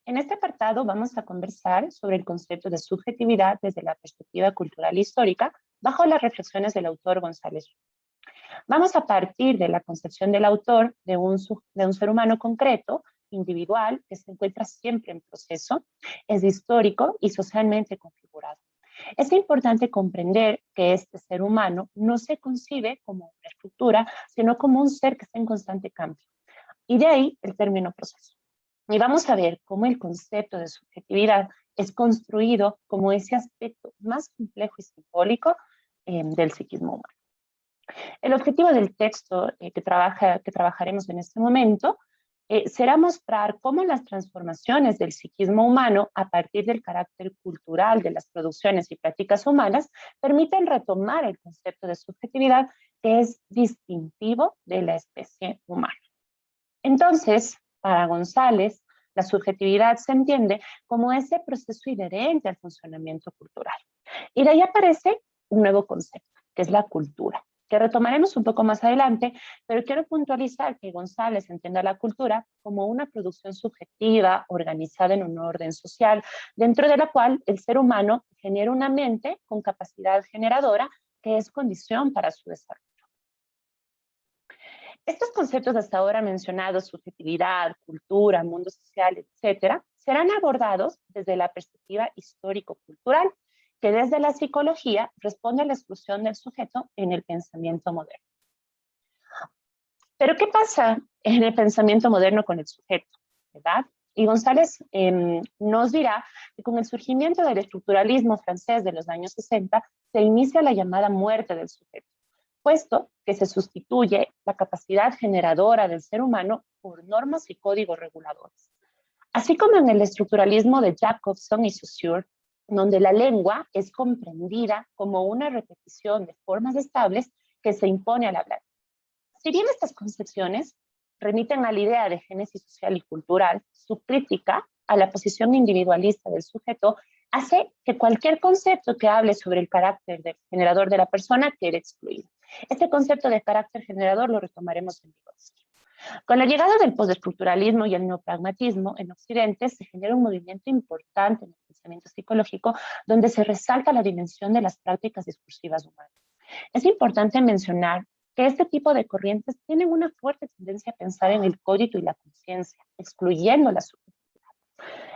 En este apartado vamos a conversar sobre el concepto de subjetividad desde la perspectiva cultural e histórica, bajo las reflexiones del autor González. Vamos a partir de la concepción del autor de un ser humano concreto, individual, que se encuentra siempre en proceso, es histórico y socialmente configurado. Es importante comprender que este ser humano no se concibe como una estructura, sino como un ser que está en constante cambio. Y de ahí el término proceso. Y vamos a ver cómo el concepto de subjetividad es construido como ese aspecto más complejo y simbólico del psiquismo humano. El objetivo del texto que trabajaremos en este momento será mostrar cómo las transformaciones del psiquismo humano a partir del carácter cultural de las producciones y prácticas humanas permiten retomar el concepto de subjetividad que es distintivo de la especie humana. Entonces, para González, la subjetividad se entiende como ese proceso inherente al funcionamiento cultural. Y de ahí aparece un nuevo concepto, que es la cultura, que retomaremos un poco más adelante, pero quiero puntualizar que González entiende a la cultura como una producción subjetiva organizada en un orden social, dentro de la cual el ser humano genera una mente con capacidad generadora que es condición para su desarrollo. Estos conceptos hasta ahora mencionados, subjetividad, cultura, mundo social, etcétera, serán abordados desde la perspectiva histórico-cultural, que desde la psicología responde a la exclusión del sujeto en el pensamiento moderno. Pero ¿qué pasa en el pensamiento moderno con el sujeto? ¿Verdad? Y González nos dirá que con el surgimiento del estructuralismo francés de los años 60 se inicia la llamada muerte del sujeto, puesto que se sustituye la capacidad generadora del ser humano por normas y códigos reguladores. Así como en el estructuralismo de Jacobson y Saussure, donde la lengua es comprendida como una repetición de formas estables que se impone al hablar. Si bien estas concepciones remiten a la idea de génesis social y cultural, su crítica a la posición individualista del sujeto hace que cualquier concepto que hable sobre el carácter generador de la persona quede excluido. Este concepto de carácter generador lo retomaremos en Vygotsky. Con la llegada del postestructuralismo y el neopragmatismo en Occidente se genera un movimiento importante en el pensamiento psicológico donde se resalta la dimensión de las prácticas discursivas humanas. Es importante mencionar que este tipo de corrientes tienen una fuerte tendencia a pensar en el cogito y la conciencia, excluyendo la subjetividad.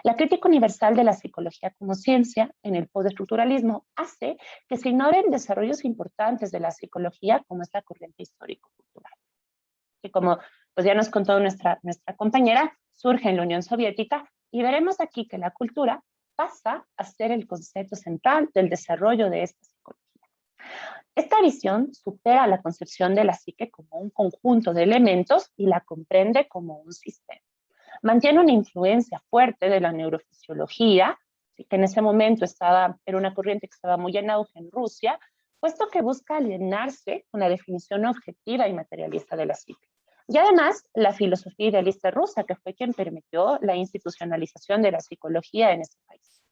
La crítica universal de la psicología como ciencia en el postestructuralismo hace que se ignoren desarrollos importantes de la psicología como es la corriente histórico-cultural, que como pues ya nos contó nuestra compañera, surge en la Unión Soviética y veremos aquí que la cultura pasa a ser el concepto central del desarrollo de esta psicología. Esta visión supera la concepción de la psique como un conjunto de elementos y la comprende como un sistema. Mantiene una influencia fuerte de la neurofisiología, que en ese momento era una corriente que estaba muy en auge en Rusia, puesto que busca alienarse con la definición objetiva y materialista de la psique. Y además, la filosofía idealista rusa, que fue quien permitió la institucionalización de la psicología en ese país.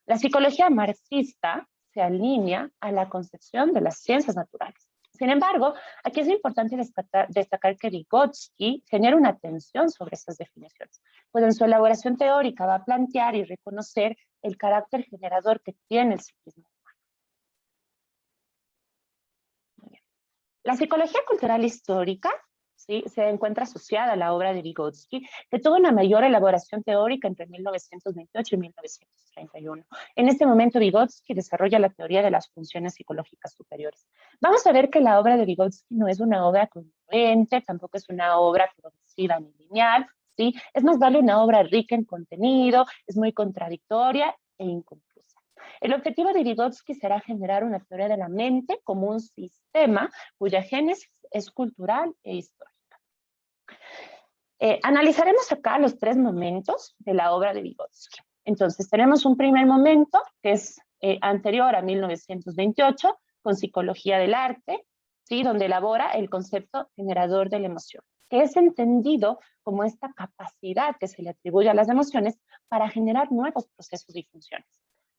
La psicología marxista se alinea a la concepción de las ciencias naturales. Sin embargo, aquí es importante destacar que Vygotsky genera una tensión sobre estas definiciones, pues en su elaboración teórica va a plantear y reconocer el carácter generador que tiene el psiquismo humano. La psicología cultural histórica, ¿sí?, se encuentra asociada a la obra de Vygotsky, que tuvo una mayor elaboración teórica entre 1928 y 1931. En este momento, Vygotsky desarrolla la teoría de las funciones psicológicas superiores. Vamos a ver que la obra de Vygotsky no es una obra congruente, tampoco es una obra progresiva ni lineal, ¿sí? Es más, vale una obra rica en contenido, es muy contradictoria e inconclusa. El objetivo de Vygotsky será generar una teoría de la mente como un sistema cuya génesis es cultural e histórica. Analizaremos acá los tres momentos de la obra de Vygotsky. Entonces, tenemos un primer momento que es anterior a 1928, con Psicología del Arte, ¿sí?, donde elabora el concepto generador de la emoción, que es entendido como esta capacidad que se le atribuye a las emociones para generar nuevos procesos y funciones.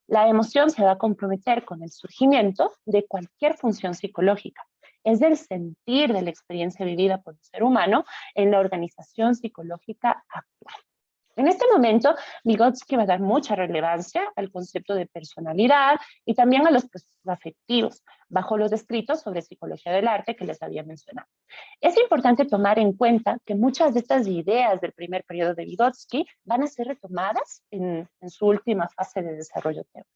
La emoción se va a comprometer con el surgimiento de cualquier función psicológica. Es del sentir de la experiencia vivida por el ser humano en la organización psicológica actual. En este momento, Vygotsky va a dar mucha relevancia al concepto de personalidad y también a los procesos afectivos, bajo los escritos sobre psicología del arte que les había mencionado. Es importante tomar en cuenta que muchas de estas ideas del primer periodo de Vygotsky van a ser retomadas en su última fase de desarrollo teórico.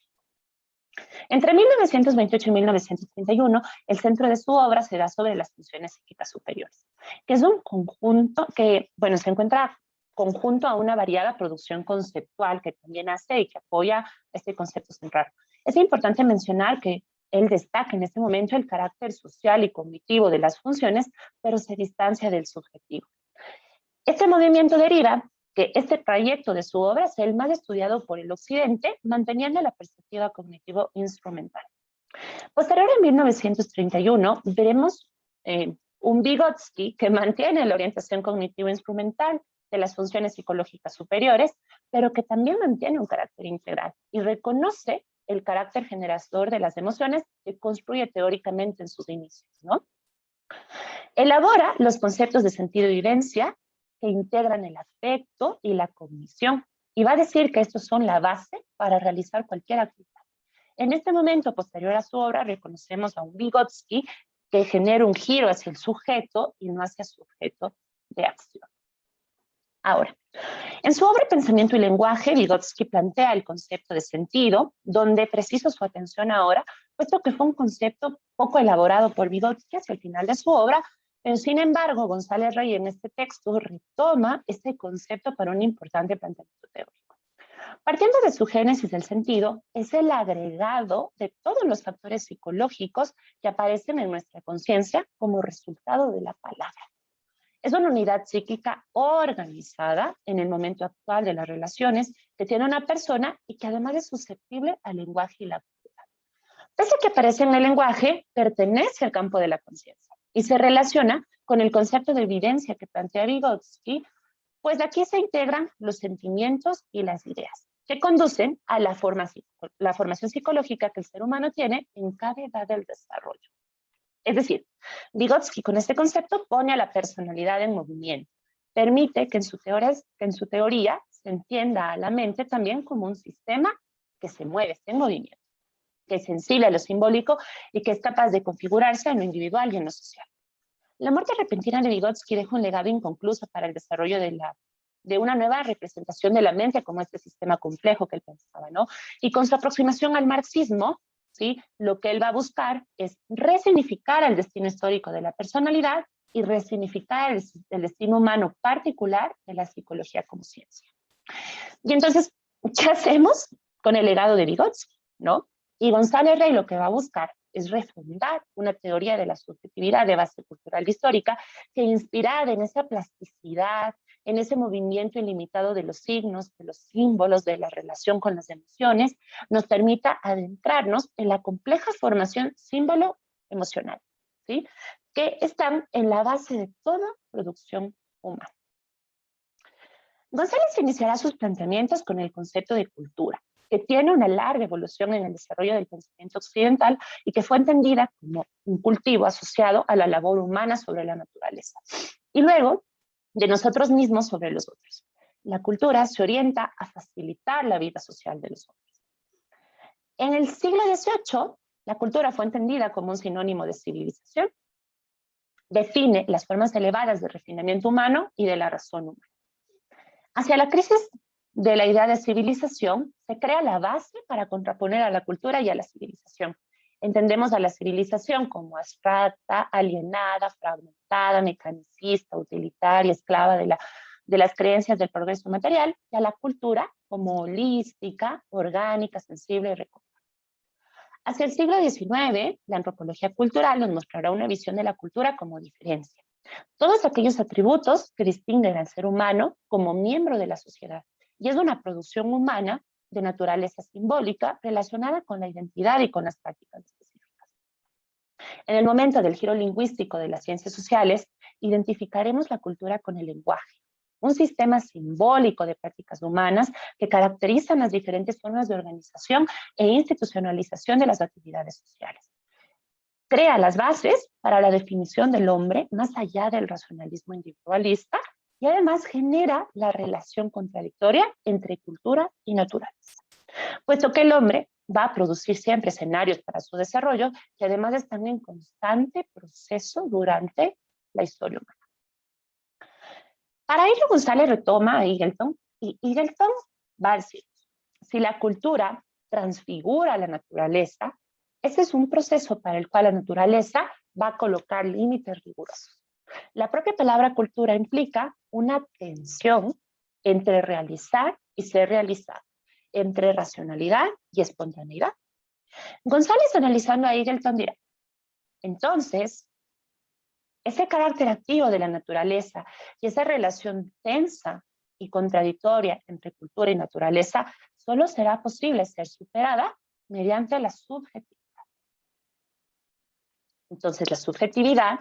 Entre 1928 y 1931, el centro de su obra se da sobre las funciones psíquicas superiores, que es un conjunto que, bueno, se encuentra conjunto a una variada producción conceptual que también hace y que apoya este concepto central. Es importante mencionar que él destaca en este momento el carácter social y cognitivo de las funciones, pero se distancia del subjetivo. Este movimiento deriva que este trayecto de su obra es el más estudiado por el Occidente, manteniendo la perspectiva cognitivo-instrumental. Posterior a 1931, veremos un Vygotsky que mantiene la orientación cognitivo-instrumental de las funciones psicológicas superiores, pero que también mantiene un carácter integral y reconoce el carácter generador de las emociones que construye teóricamente en sus inicios, ¿no? Elabora los conceptos de sentido y vivencia que integran el afecto y la cognición, y va a decir que estos son la base para realizar cualquier actividad. En este momento, posterior a su obra, reconocemos a un Vygotsky que genera un giro hacia el sujeto y no hacia el sujeto de acción. Ahora, en su obra Pensamiento y Lenguaje, Vygotsky plantea el concepto de sentido, donde preciso su atención ahora, puesto que fue un concepto poco elaborado por Vygotsky hacia el final de su obra, pero sin embargo, González Rey en este texto retoma este concepto para un importante planteamiento teórico. Partiendo de su génesis del sentido, es el agregado de todos los factores psicológicos que aparecen en nuestra conciencia como resultado de la palabra. Es una unidad psíquica organizada en el momento actual de las relaciones que tiene una persona y que además es susceptible al lenguaje y la cultura. Pese a que aparece en el lenguaje, pertenece al campo de la conciencia y se relaciona con el concepto de evidencia que plantea Vygotsky, pues aquí se integran los sentimientos y las ideas que conducen a la formación psicológica que el ser humano tiene en cada edad del desarrollo. Es decir, Vygotsky con este concepto pone a la personalidad en movimiento, permite que en su teoría se entienda a la mente también como un sistema que se mueve, está en movimiento, que es sensible a lo simbólico y que es capaz de configurarse en lo individual y en lo social. La muerte repentina de Vygotsky deja un legado inconcluso para el desarrollo de una nueva representación de la mente como este sistema complejo que él pensaba, ¿no? Y con su aproximación al marxismo, ¿sí? Lo que él va a buscar es resignificar el destino histórico de la personalidad y resignificar el destino humano particular de la psicología como ciencia. Y entonces, ¿qué hacemos con el legado de Vygotsky, ¿no? Y González Rey lo que va a buscar es refundar una teoría de la subjetividad de base cultural histórica que inspirada en esa plasticidad, en ese movimiento ilimitado de los signos, de los símbolos, de la relación con las emociones, nos permita adentrarnos en la compleja formación símbolo emocional, ¿sí? Que están en la base de toda producción humana. González iniciará sus planteamientos con el concepto de cultura, que tiene una larga evolución en el desarrollo del pensamiento occidental y que fue entendida como un cultivo asociado a la labor humana sobre la naturaleza. Y luego, de nosotros mismos sobre los otros. La cultura se orienta a facilitar la vida social de los hombres. En el siglo XVIII, la cultura fue entendida como un sinónimo de civilización. Define las formas elevadas de refinamiento humano y de la razón humana. Hacia la crisis de la idea de civilización, se crea la base para contraponer a la cultura y a la civilización. Entendemos a la civilización como abstracta, alienada, fragmentada, mecanicista, utilitaria, esclava de las creencias del progreso material, y a la cultura como holística, orgánica, sensible y recordada. Hacia el siglo XIX, la antropología cultural nos mostrará una visión de la cultura como diferencia. Todos aquellos atributos que distinguen al ser humano como miembro de la sociedad. Y es una producción humana de naturaleza simbólica relacionada con la identidad y con las prácticas específicas. En el momento del giro lingüístico de las ciencias sociales, identificaremos la cultura con el lenguaje, un sistema simbólico de prácticas humanas que caracterizan las diferentes formas de organización e institucionalización de las actividades sociales. Crea las bases para la definición del hombre más allá del racionalismo individualista y además genera la relación contradictoria entre cultura y naturaleza, puesto que el hombre va a producir siempre escenarios para su desarrollo que además están en constante proceso durante la historia humana. Para ello, González retoma a Eagleton, y Eagleton va a decir, si la cultura transfigura la naturaleza, ese es un proceso para el cual la naturaleza va a colocar límites rigurosos. La propia palabra cultura implica una tensión entre realizar y ser realizado, entre racionalidad y espontaneidad. González, analizando a Eagleton, dirá, entonces, ese carácter activo de la naturaleza y esa relación tensa y contradictoria entre cultura y naturaleza solo será posible ser superada mediante la subjetividad. Entonces, la subjetividad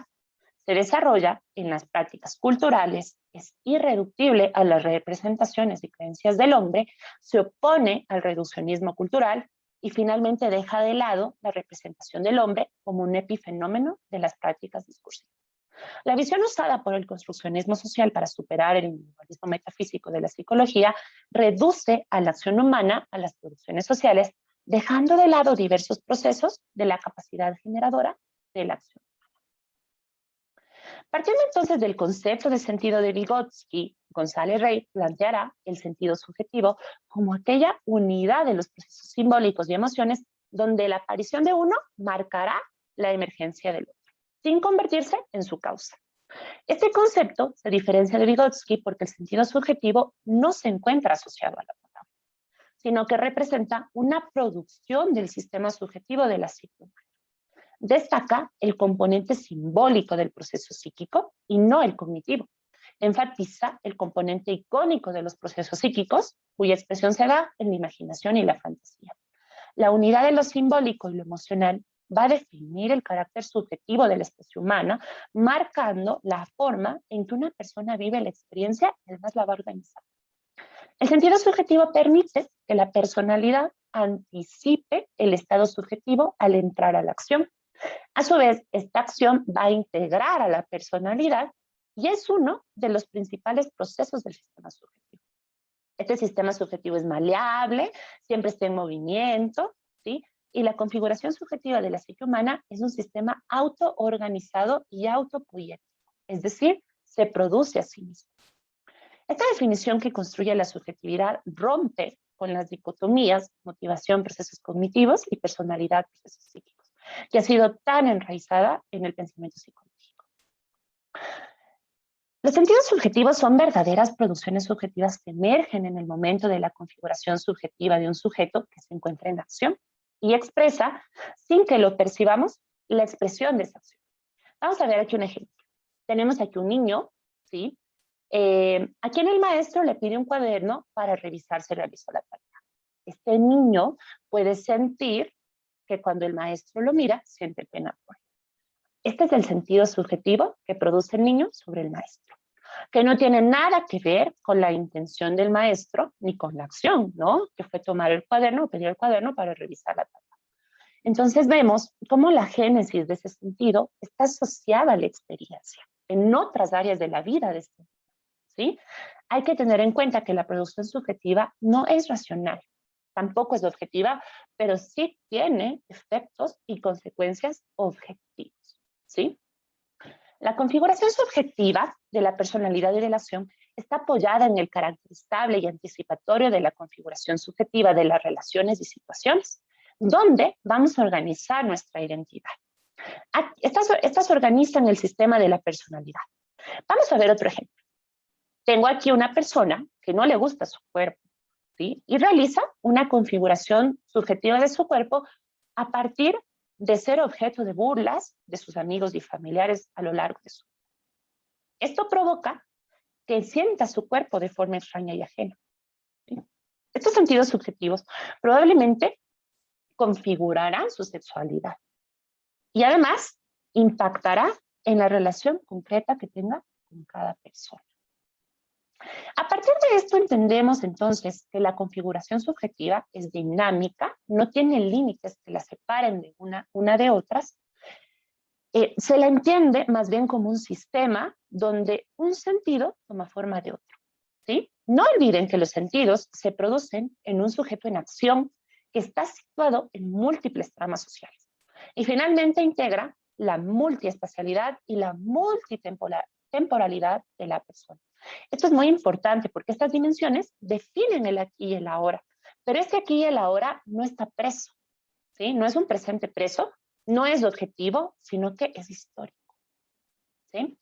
se desarrolla en las prácticas culturales, es irreductible a las representaciones y creencias del hombre, se opone al reduccionismo cultural y finalmente deja de lado la representación del hombre como un epifenómeno de las prácticas discursivas. La visión usada por el construccionismo social para superar el individualismo metafísico de la psicología reduce a la acción humana a las producciones sociales, dejando de lado diversos procesos de la capacidad generadora de la acción. Partiendo entonces del concepto de sentido de Vygotsky, González Rey planteará el sentido subjetivo como aquella unidad de los procesos simbólicos y emociones donde la aparición de uno marcará la emergencia del otro, sin convertirse en su causa. Este concepto se diferencia de Vygotsky porque el sentido subjetivo no se encuentra asociado a la palabra, sino que representa una producción del sistema subjetivo de la psique humana. Destaca el componente simbólico del proceso psíquico y no el cognitivo. Enfatiza el componente icónico de los procesos psíquicos, cuya expresión se da en la imaginación y la fantasía. La unidad de lo simbólico y lo emocional va a definir el carácter subjetivo de la especie humana, marcando la forma en que una persona vive la experiencia y además la va a organizar. El sentido subjetivo permite que la personalidad anticipe el estado subjetivo al entrar a la acción. A su vez, esta acción va a integrar a la personalidad y es uno de los principales procesos del sistema subjetivo. Este sistema subjetivo es maleable, siempre está en movimiento, ¿sí? Y la configuración subjetiva de la psique humana es un sistema autoorganizado y autopoético, es decir, se produce a sí mismo. Esta definición que construye la subjetividad rompe con las dicotomías motivación, procesos cognitivos y personalidad, procesos psíquicos, que ha sido tan enraizada en el pensamiento psicológico. Los sentidos subjetivos son verdaderas producciones subjetivas que emergen en el momento de la configuración subjetiva de un sujeto que se encuentra en acción y expresa, sin que lo percibamos, la expresión de esa acción. Vamos a ver aquí un ejemplo. Tenemos aquí un niño, ¿sí? A quien el maestro le pide un cuaderno para revisar si realizó la tarea. Este niño puede sentir que cuando el maestro lo mira, siente pena por él. Este es el sentido subjetivo que produce el niño sobre el maestro, que no tiene nada que ver con la intención del maestro ni con la acción, ¿no? Que fue tomar el cuaderno, pedir el cuaderno para revisar la tarea. Entonces vemos cómo la génesis de ese sentido está asociada a la experiencia en otras áreas de la vida de este niño, ¿sí? Hay que tener en cuenta que la producción subjetiva no es racional, tampoco es objetiva, pero sí tiene efectos y consecuencias objetivos, ¿sí? La configuración subjetiva de la personalidad y relación está apoyada en el carácter estable y anticipatorio de la configuración subjetiva de las relaciones y situaciones, donde vamos a organizar nuestra identidad. Estas organizan el sistema de la personalidad. Vamos a ver otro ejemplo. Tengo aquí una persona que no le gusta su cuerpo, ¿sí? Y realiza una configuración subjetiva de su cuerpo a partir de ser objeto de burlas de sus amigos y familiares a lo largo de su vida. Esto provoca que sienta su cuerpo de forma extraña y ajena, ¿sí? Estos sentidos subjetivos probablemente configurarán su sexualidad y además impactará en la relación concreta que tenga con cada persona. A partir de esto entendemos entonces que la configuración subjetiva es dinámica, no tiene límites que la separen de una de otras, Se la entiende más bien como un sistema donde un sentido toma forma de otro. ¿Sí? No olviden que los sentidos se producen en un sujeto en acción que está situado en múltiples tramas sociales. Y finalmente integra la multiespacialidad y la multitemporalidad de la persona. Esto es muy importante porque estas dimensiones definen el aquí y el ahora. Pero este aquí y el ahora no está preso, ¿sí? No es un presente preso, no es objetivo, sino que es histórico, ¿sí?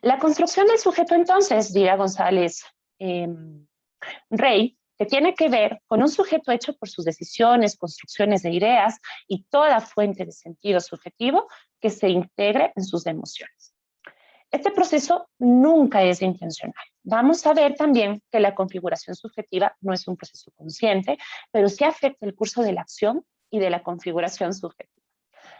La construcción del sujeto, entonces, dirá González Rey, que tiene que ver con un sujeto hecho por sus decisiones, construcciones de ideas y toda fuente de sentido subjetivo que se integre en sus emociones. Este proceso nunca es intencional. Vamos a ver también que la configuración subjetiva no es un proceso consciente, pero sí afecta el curso de la acción y de la configuración subjetiva.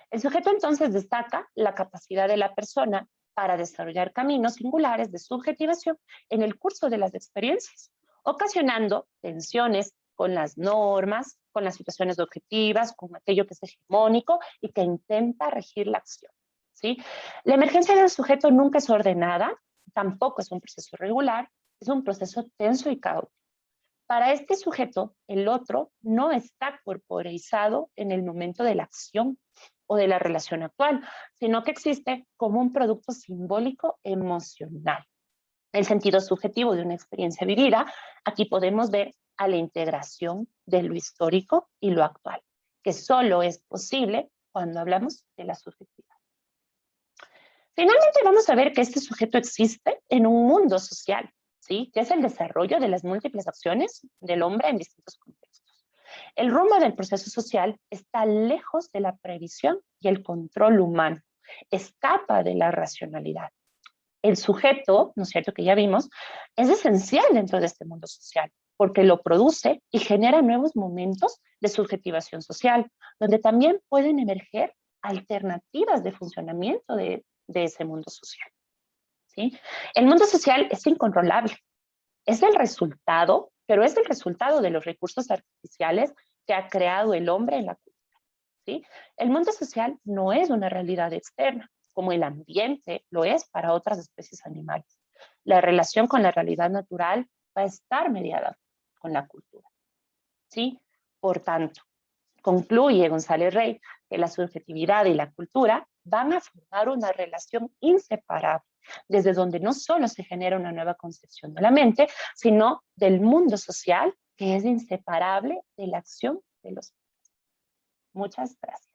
El sujeto entonces destaca la capacidad de la persona para desarrollar caminos singulares de subjetivación en el curso de las experiencias, ocasionando tensiones con las normas, con las situaciones objetivas, con aquello que es hegemónico y que intenta regir la acción, ¿sí? La emergencia del sujeto nunca es ordenada, tampoco es un proceso regular, es un proceso tenso y caótico. Para este sujeto, el otro no está corporeizado en el momento de la acción o de la relación actual, sino que existe como un producto simbólico emocional. El sentido subjetivo de una experiencia vivida, aquí podemos ver a la integración de lo histórico y lo actual, que solo es posible cuando hablamos de la subjetividad. Finalmente vamos a ver que este sujeto existe en un mundo social, ¿sí? Que es el desarrollo de las múltiples acciones del hombre en distintos contextos. El rumbo del proceso social está lejos de la previsión y el control humano, escapa de la racionalidad. El sujeto, ¿no es cierto?, que ya vimos, es esencial dentro de este mundo social, porque lo produce y genera nuevos momentos de subjetivación social, donde también pueden emerger alternativas de funcionamiento de ese mundo social, ¿sí? El mundo social es incontrolable, es el resultado, pero es el resultado de los recursos artificiales que ha creado el hombre en la cultura, ¿sí? El mundo social no es una realidad externa, como el ambiente lo es para otras especies animales. La relación con la realidad natural va a estar mediada con la cultura, ¿sí? Por tanto, concluye González Rey que la subjetividad y la cultura van a formar una relación inseparable, desde donde no solo se genera una nueva concepción de la mente, sino del mundo social que es inseparable de la acción de los hombres. Muchas gracias.